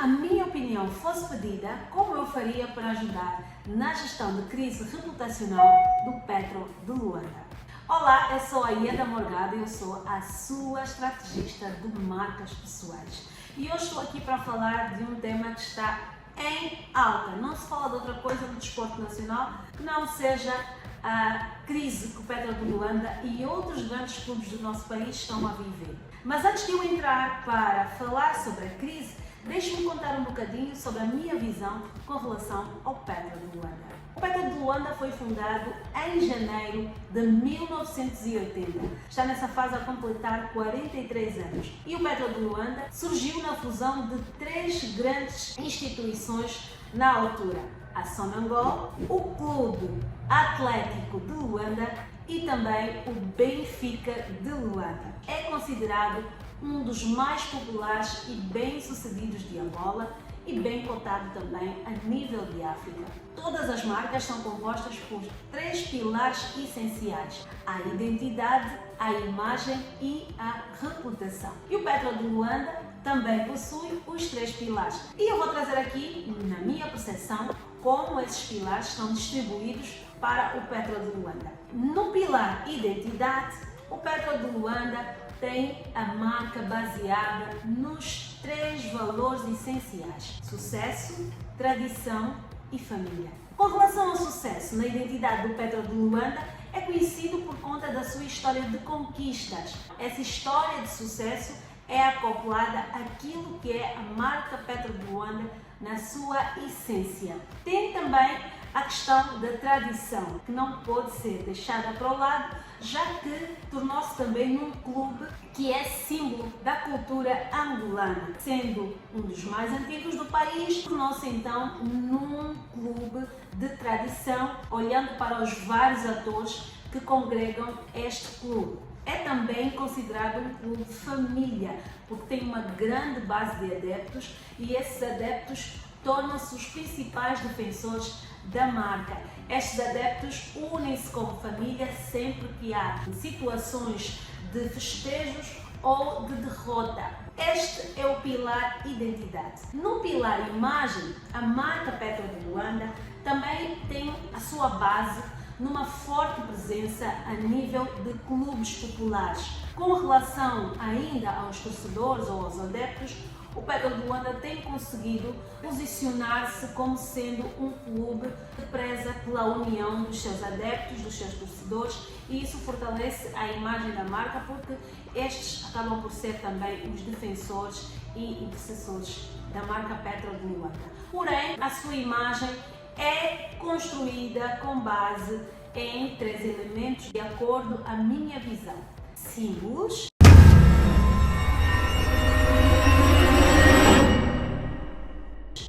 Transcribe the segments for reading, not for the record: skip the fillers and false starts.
a minha opinião fosse pedida, como eu faria para ajudar na gestão de crise reputacional do Petro de Luanda? Olá, eu sou a Ieda Morgado e eu sou a sua estrategista de marcas pessoais. E hoje estou aqui para falar de um tema que está em alta. Não se fala de outra coisa no desporto nacional que não seja a crise que o Petro de Luanda e outros grandes clubes do nosso país estão a viver. Mas antes de eu entrar para falar sobre a crise, deixe-me contar um bocadinho sobre a minha visão com relação ao Petro de Luanda. O Petro de Luanda foi fundado em janeiro de 1980. Está nessa fase a completar 43 anos. E o Petro de Luanda surgiu na fusão de três grandes instituições na altura: a Sonangol, o Clube Atlético de Luanda e também o Benfica de Luanda. É considerado um dos mais populares e bem-sucedidos de Angola e bem cotado também a nível de África. Todas as marcas são compostas por três pilares essenciais: a identidade, a imagem e a reputação. E o Petro de Luanda também possui os três pilares. E eu vou trazer aqui, na minha percepção, como esses pilares estão distribuídos para o Petro de Luanda. No pilar identidade, o Petro de Luanda tem a marca baseada nos três valores essenciais: sucesso, tradição e família. Com relação ao sucesso, na identidade do Petro de Luanda, é conhecido por conta da sua história de conquistas. Essa história de sucesso é acoplada àquilo que é a marca Petro de Luanda na sua essência. Tem também a questão da tradição, que não pode ser deixada para o lado, já que tornou-se também um clube que é símbolo da cultura angolana. Sendo um dos mais antigos do país, tornou-se então num clube de tradição, olhando para os vários atores que congregam este clube. É também considerado um clube família, porque tem uma grande base de adeptos e esses adeptos tornam-se os principais defensores da marca. Estes adeptos unem-se como família sempre que há situações de festejos ou de derrota. Este é o pilar identidade. No pilar imagem, a marca Petro de Luanda também tem a sua base numa forte presença a nível de clubes populares. Com relação ainda aos torcedores ou aos adeptos, o Petro de Luanda tem conseguido posicionar-se como sendo um clube que preza pela união dos seus adeptos, dos seus torcedores, e isso fortalece a imagem da marca, porque estes acabam por ser também os defensores e intercessores da marca Petro de Luanda. Porém, a sua imagem é construída com base em três elementos de acordo à minha visão: símbolos,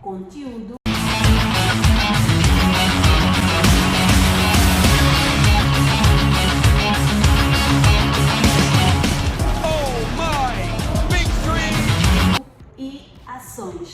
conteúdo e ações.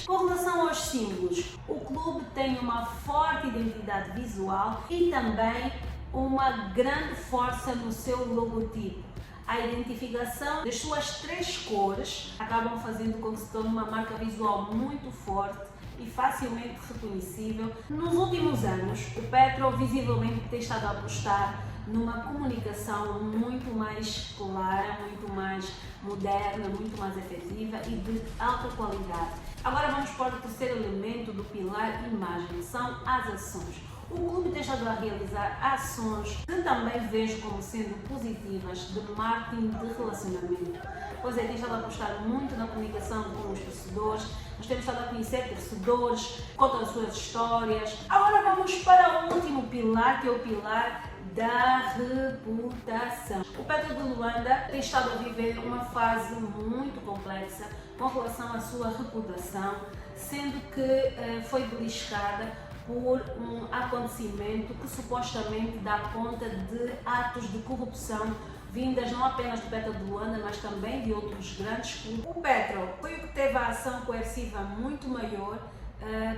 Com relação aos símbolos, o clube tem uma forte identidade visual e também uma grande força no seu logotipo. A identificação das suas três cores acabam fazendo com que se torne uma marca visual muito forte e facilmente reconhecível. Nos últimos anos, o Petro visivelmente tem estado a apostar numa comunicação muito mais clara, muito mais moderna, muito mais efetiva e de alta qualidade. Agora vamos para o terceiro elemento do pilar imagem, são as ações. O clube tem estado a realizar ações que também vejo como sendo positivas de marketing de relacionamento. Pois é, tem estado a apostar muito na comunicação com os torcedores, nós temos estado a conhecer torcedores, contam as suas histórias. Agora vamos para o último pilar, que é o pilar da reputação. O Petro de Luanda tem estado a viver uma fase muito complexa com relação à sua reputação, sendo que foi beliscada por um acontecimento que supostamente dá conta de atos de corrupção vindas não apenas do Petro de Luanda, mas também de outros grandes clubes. O Petro foi o que teve a ação coerciva muito maior,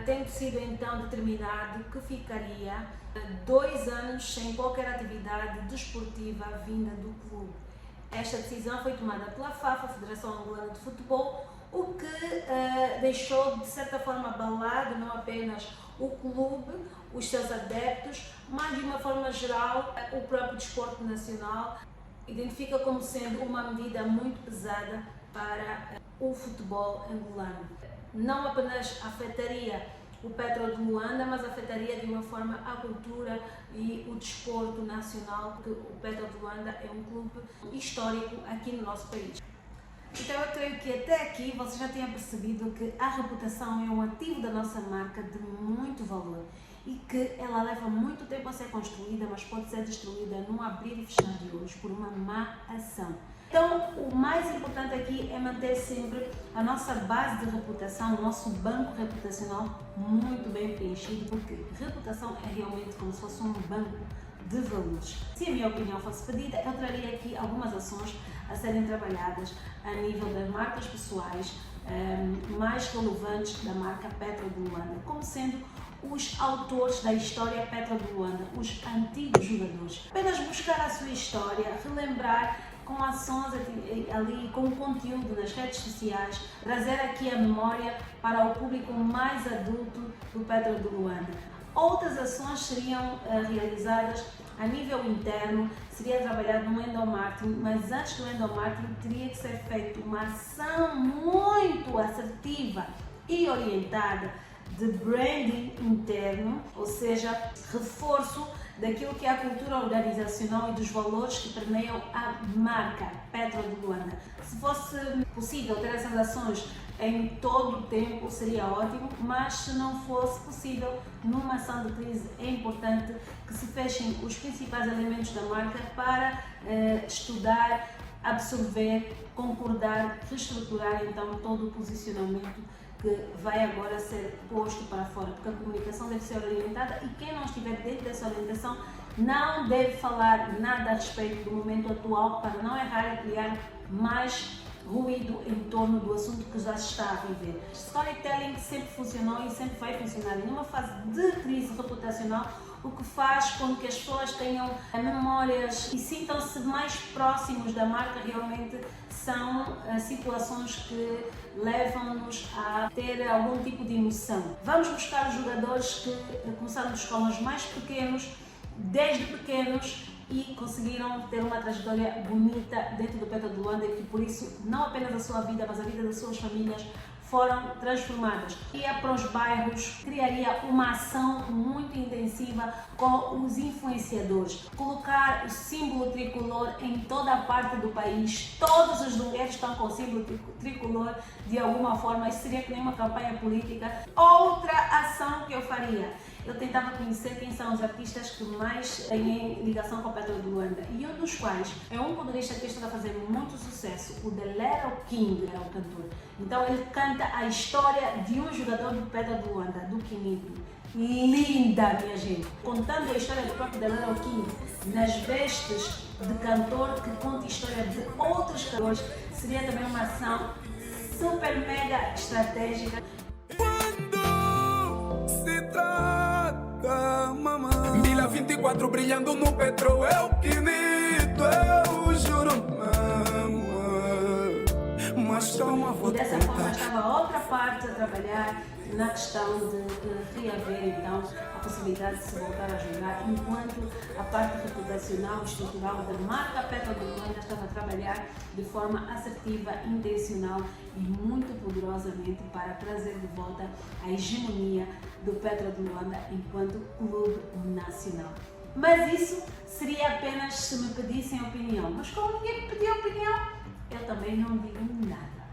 tendo sido então determinado que ficaria 2 anos sem qualquer atividade desportiva vinda do clube. Esta decisão foi tomada pela FAF, a Federação Angolana de Futebol, o que deixou de certa forma abalado não apenas o clube, os seus adeptos, mas de uma forma geral o próprio desporto nacional. Identifica como sendo uma medida muito pesada para o futebol angolano. Não apenas afetaria o Petro de Luanda, mas afetaria de uma forma a cultura e o desporto nacional, porque o Petro de Luanda é um clube histórico aqui no nosso país. Então eu creio que até aqui você já tenha percebido que a reputação é um ativo da nossa marca de muito valor e que ela leva muito tempo a ser construída, mas pode ser destruída num abrir e fechar de olhos por uma má ação. Então, o mais importante aqui é manter sempre a nossa base de reputação, o nosso banco reputacional muito bem preenchido, porque reputação é realmente como se fosse um banco de valores. Se a minha opinião fosse pedida, eu traria aqui algumas ações a serem trabalhadas a nível das marcas pessoais mais relevantes da marca Petro de Luanda, como sendo os autores da história Petro de Luanda, os antigos jogadores. Apenas buscar a sua história, relembrar com ações ali, com conteúdo nas redes sociais, trazer aqui a memória para o público mais adulto do Petro de Luanda. Outras ações seriam realizadas a nível interno, seria trabalhado no endomarketing, mas antes do endomarketing teria que ser feita uma ação muito assertiva e orientada de branding interno, ou seja, reforço daquilo que é a cultura organizacional e dos valores que permeiam a marca Petro de Luanda. Se fosse possível ter essas ações em todo o tempo seria ótimo, mas se não fosse possível, numa ação de crise é importante que se fechem os principais elementos da marca para estudar, absorver, concordar, reestruturar então todo o posicionamento que vai agora ser posto para fora, porque a comunicação deve ser orientada e quem não estiver dentro dessa orientação não deve falar nada a respeito do momento atual para não errar e criar mais ruído em torno do assunto que já se está a viver. Storytelling sempre funcionou e sempre vai funcionar. Em uma fase de crise reputacional, o que faz com que as pessoas tenham memórias e sintam-se mais próximos da marca realmente são situações que levam-nos a ter algum tipo de emoção. Vamos buscar os jogadores que começaram dos escolas mais pequenos, desde pequenos, e conseguiram ter uma trajetória bonita dentro do Petro de Luanda e que por isso não apenas a sua vida, mas a vida das suas famílias foram transformadas. Ia para os bairros, criaria uma ação muito intensiva com os influenciadores, colocar o símbolo tricolor em toda a parte do país, todos os lugares estão com o símbolo tricolor de alguma forma, isso seria que nem uma campanha política. Outra ação que eu faria, eu tentava conhecer quem são os artistas que mais têm ligação com o Petro de Luanda e um dos quais é um motorista que está a fazer muito sucesso, o The Little King, é o cantor. Então ele canta a história de um jogador do Petro de Luanda, do Quinito. Linda, minha gente! Contando a história do próprio The Little King nas vestes de cantor que conta a história de outros cantores, seria também uma ação super mega estratégica. Mamãe. 1024 brilhando no Petro, é o Quinito, eu juro, mamãe. Mas calma, vou E dessa forma estava outra parte a trabalhar na questão de reaver então a possibilidade de se voltar a jogar, enquanto a parte reputacional e estrutural da marca Petro de Luanda estava a trabalhar de forma assertiva, intencional e muito poderosamente para trazer de volta a hegemonia do Petro de Luanda enquanto clube nacional. Mas isso seria apenas se me pedissem opinião, mas como ninguém me pediu opinião, eu também não digo nada.